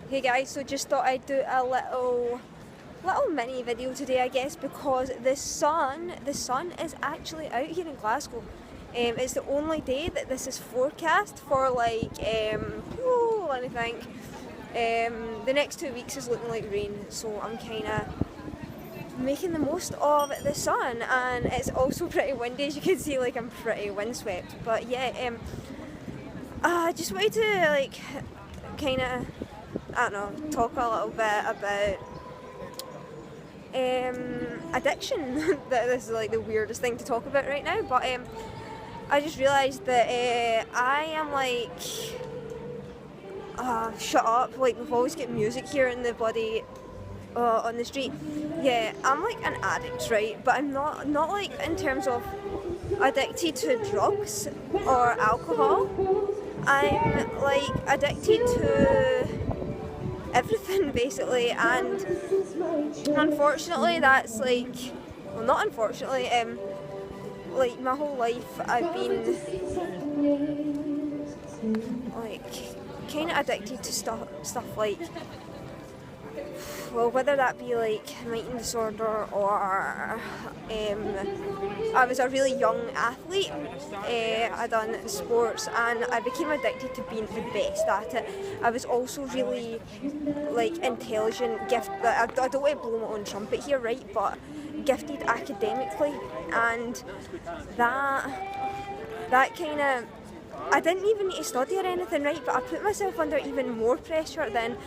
Hey guys, so just thought I'd do a little mini video today, I guess, because the sun is actually out here in Glasgow. It's the only day that this is forecast for, like, let me think. The next 2 weeks is looking like rain, so I'm kind of making the most of the sun, and it's also pretty windy, as you can see. Like, I'm pretty windswept. But yeah, I just wanted to, like, kind of, I don't know, talk a little bit about addiction. This is like the weirdest thing to talk about right now, but I just realised that I am like, shut up, like we've always got music here in the bloody on the street. Yeah, I'm like an addict, right? But I'm not like in terms of addicted to drugs or alcohol. I'm like addicted to everything basically, and unfortunately that's like, well, not unfortunately, like my whole life I've been like kind of addicted to stuff like, well, whether that be like an eating disorder or I was a really young athlete. I done sports and I became addicted to being the best at it. I was also really like intelligent, gifted. I don't want to blow my own trumpet here, right? But gifted academically, and that kind of, I didn't even need to study or anything, right? But I put myself under even more pressure than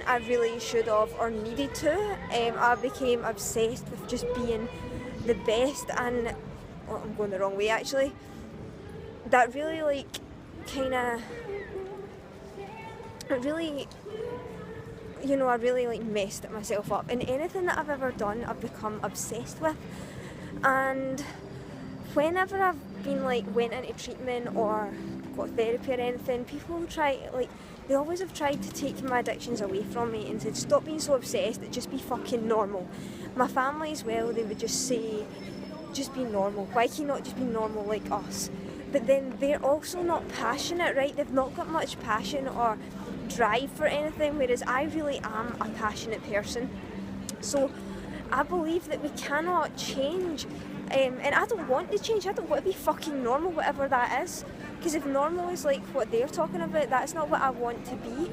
I really should have or needed to. I became obsessed with just being the best, and I'm going the wrong way actually. That really like kind of, it really, you know, I really like messed myself up. And anything that I've ever done, I've become obsessed with. And whenever I've been like went into treatment or got therapy or anything, people try, like, they always have tried to take my addictions away from me and said, stop being so obsessed, just be fucking normal. My family as well, they would just say, just be normal. Why can you not just be normal like us? But then they're also not passionate, right? They've not got much passion or drive for anything, whereas I really am a passionate person. So I believe that we cannot change, and I don't want to change. I don't want to be fucking normal, whatever that is, because if normal is like what they're talking about, that's not what I want to be.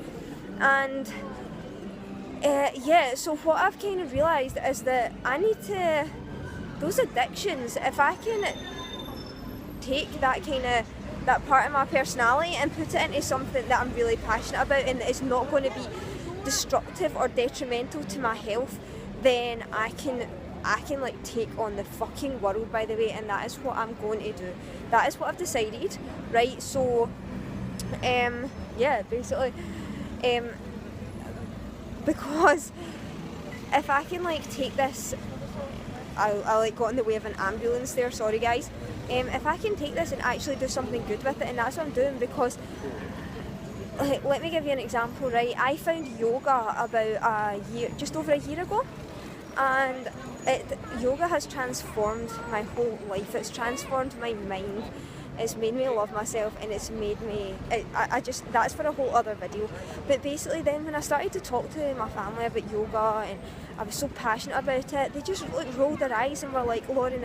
And yeah, so what I've kind of realised is that I need to, those addictions, if I can take that kind of, that part of my personality and put it into something that I'm really passionate about and that is not going to be destructive or detrimental to my health, then I can like take on the fucking world, by the way, and that is what I'm going to do. That is what I've decided, right? So yeah, basically, because if I can like take this, I like got in the way of an ambulance there, sorry guys. If I can take this and actually do something good with it, and that's what I'm doing, because like, let me give you an example, right? I found yoga about just over a year ago, and yoga has transformed my whole life. It's transformed my mind. It's made me love myself, and it's made me, I just, that's for a whole other video. But basically then when I started to talk to my family about yoga and I was so passionate about it, they just like rolled their eyes and were like, Lauren,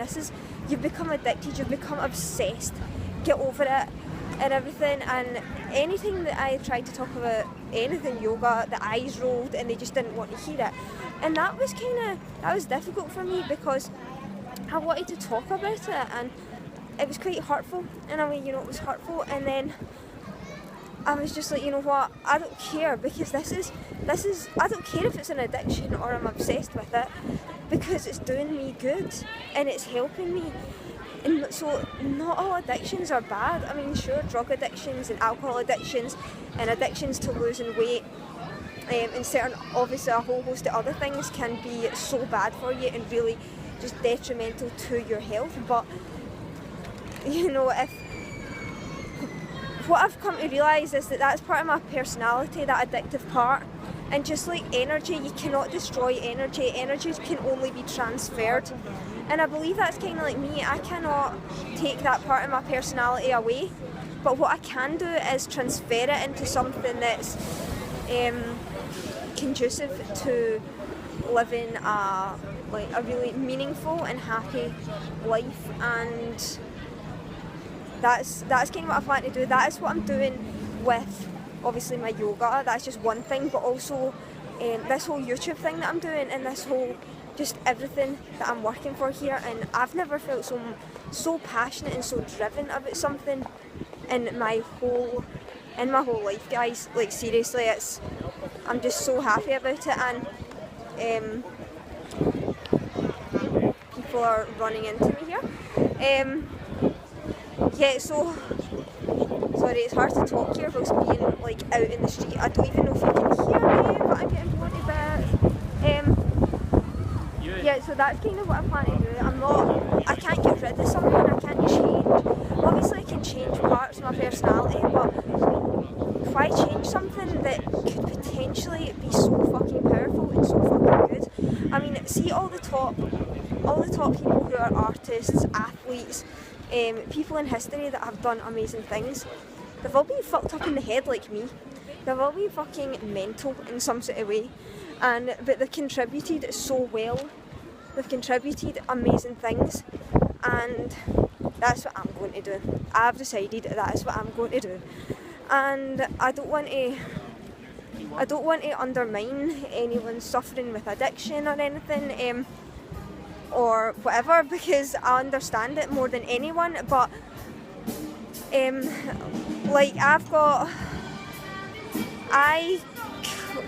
you've become addicted, you've become obsessed, get over it and everything. And anything that I tried to talk about, anything yoga, the eyes rolled and they just didn't want to hear it. And that was difficult for me, because I wanted to talk about it, and it was quite hurtful in a way, you know, it was hurtful. And then I was just like, you know what, I don't care, because this is, I don't care if it's an addiction or I'm obsessed with it, because it's doing me good and it's helping me. And so not all addictions are bad. I mean, sure, drug addictions and alcohol addictions and addictions to losing weight, and certain, obviously a whole host of other things can be so bad for you and really just detrimental to your health. But you know, what I've come to realise is that that's part of my personality, that addictive part. And just like energy, you cannot destroy energy. Energy can only be transferred. And I believe that's kind of like me. I cannot take that part of my personality away. But what I can do is transfer it into something that's conducive to living a really meaningful and happy life, and that's kind of what I plan to do. That is what I'm doing with obviously my yoga. That's just one thing, but also this whole YouTube thing that I'm doing, and this whole just everything that I'm working for here. And I've never felt so passionate and so driven about something in my whole life, guys. Like seriously, I'm just so happy about it. And people are running into me here. Yeah, so sorry, it's hard to talk here whilst being like out in the street. I don't even know if you can hear me, but I'm getting bloody bit. Yeah, so that's kind of what I plan to do. I can't get rid of something, I can't change. Obviously I can change parts of my personality, but why change something that could potentially be so fucking powerful and so fucking good? I mean, see all the top people who are artists, athletes, people in history that have done amazing things. They've all been fucked up in the head like me. They've all been fucking mental in some sort of way, but they've contributed so well. They've contributed amazing things, and that's what I'm going to do. I've decided that is what I'm going to do, and I don't want to undermine anyone suffering with addiction or anything, or whatever, because I understand it more than anyone. But like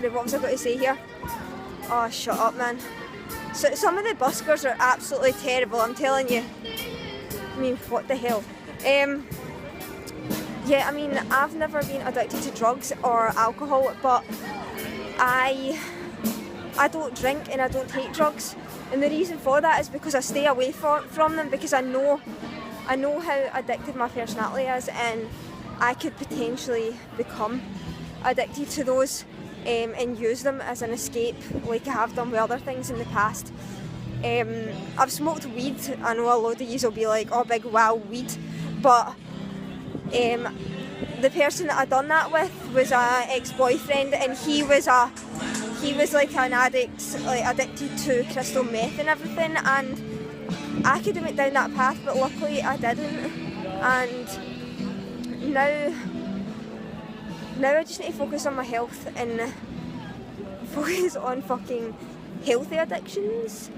what was I going to say here? Oh, shut up, man. So some of the buskers are absolutely terrible, I'm telling you. I mean, what the hell? Yeah, I mean, I've never been addicted to drugs or alcohol, but I don't drink and I don't take drugs. And the reason for that is because I stay away from them, because I know how addicted my personality is, and I could potentially become addicted to those and use them as an escape, like I have done with other things in the past. I've smoked weed. I know a load of yous will be like, oh, big wow, weed. But the person that I done that with was an ex-boyfriend, and he was like an addict, like addicted to crystal meth and everything, and I could have went down that path, but luckily I didn't. And now I just need to focus on my health and focus on fucking healthy addictions,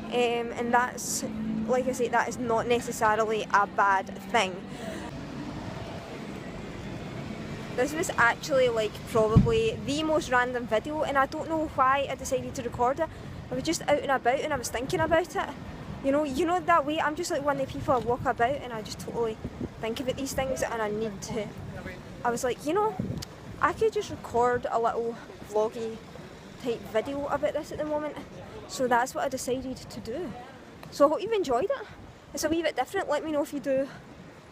and that's, like I say, that is not necessarily a bad thing. This was actually like probably the most random video, and I don't know why I decided to record it. I was just out and about and I was thinking about it. You know that way, I'm just like one of the people I walk about and I just totally think about these things, and I was like, I could just record a little vloggy type video about this at the moment. So that's what I decided to do. So I hope you've enjoyed it. It's a wee bit different. Let me know if you do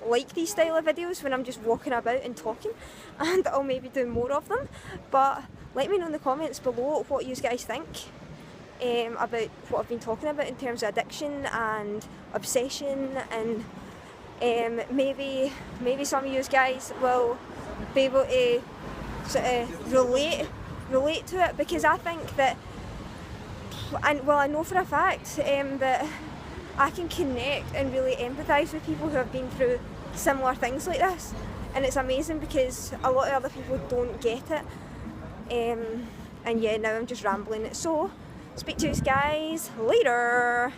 like these style of videos when I'm just walking about and talking, and I'll maybe do more of them. But let me know in the comments below what you guys think about what I've been talking about in terms of addiction and obsession, and maybe some of you guys will be able to sort of relate to it, because I think that, I know for a fact that I can connect and really empathise with people who have been through similar things like this, and it's amazing because a lot of other people don't get it. And yeah, now I'm just rambling. So speak to you guys later.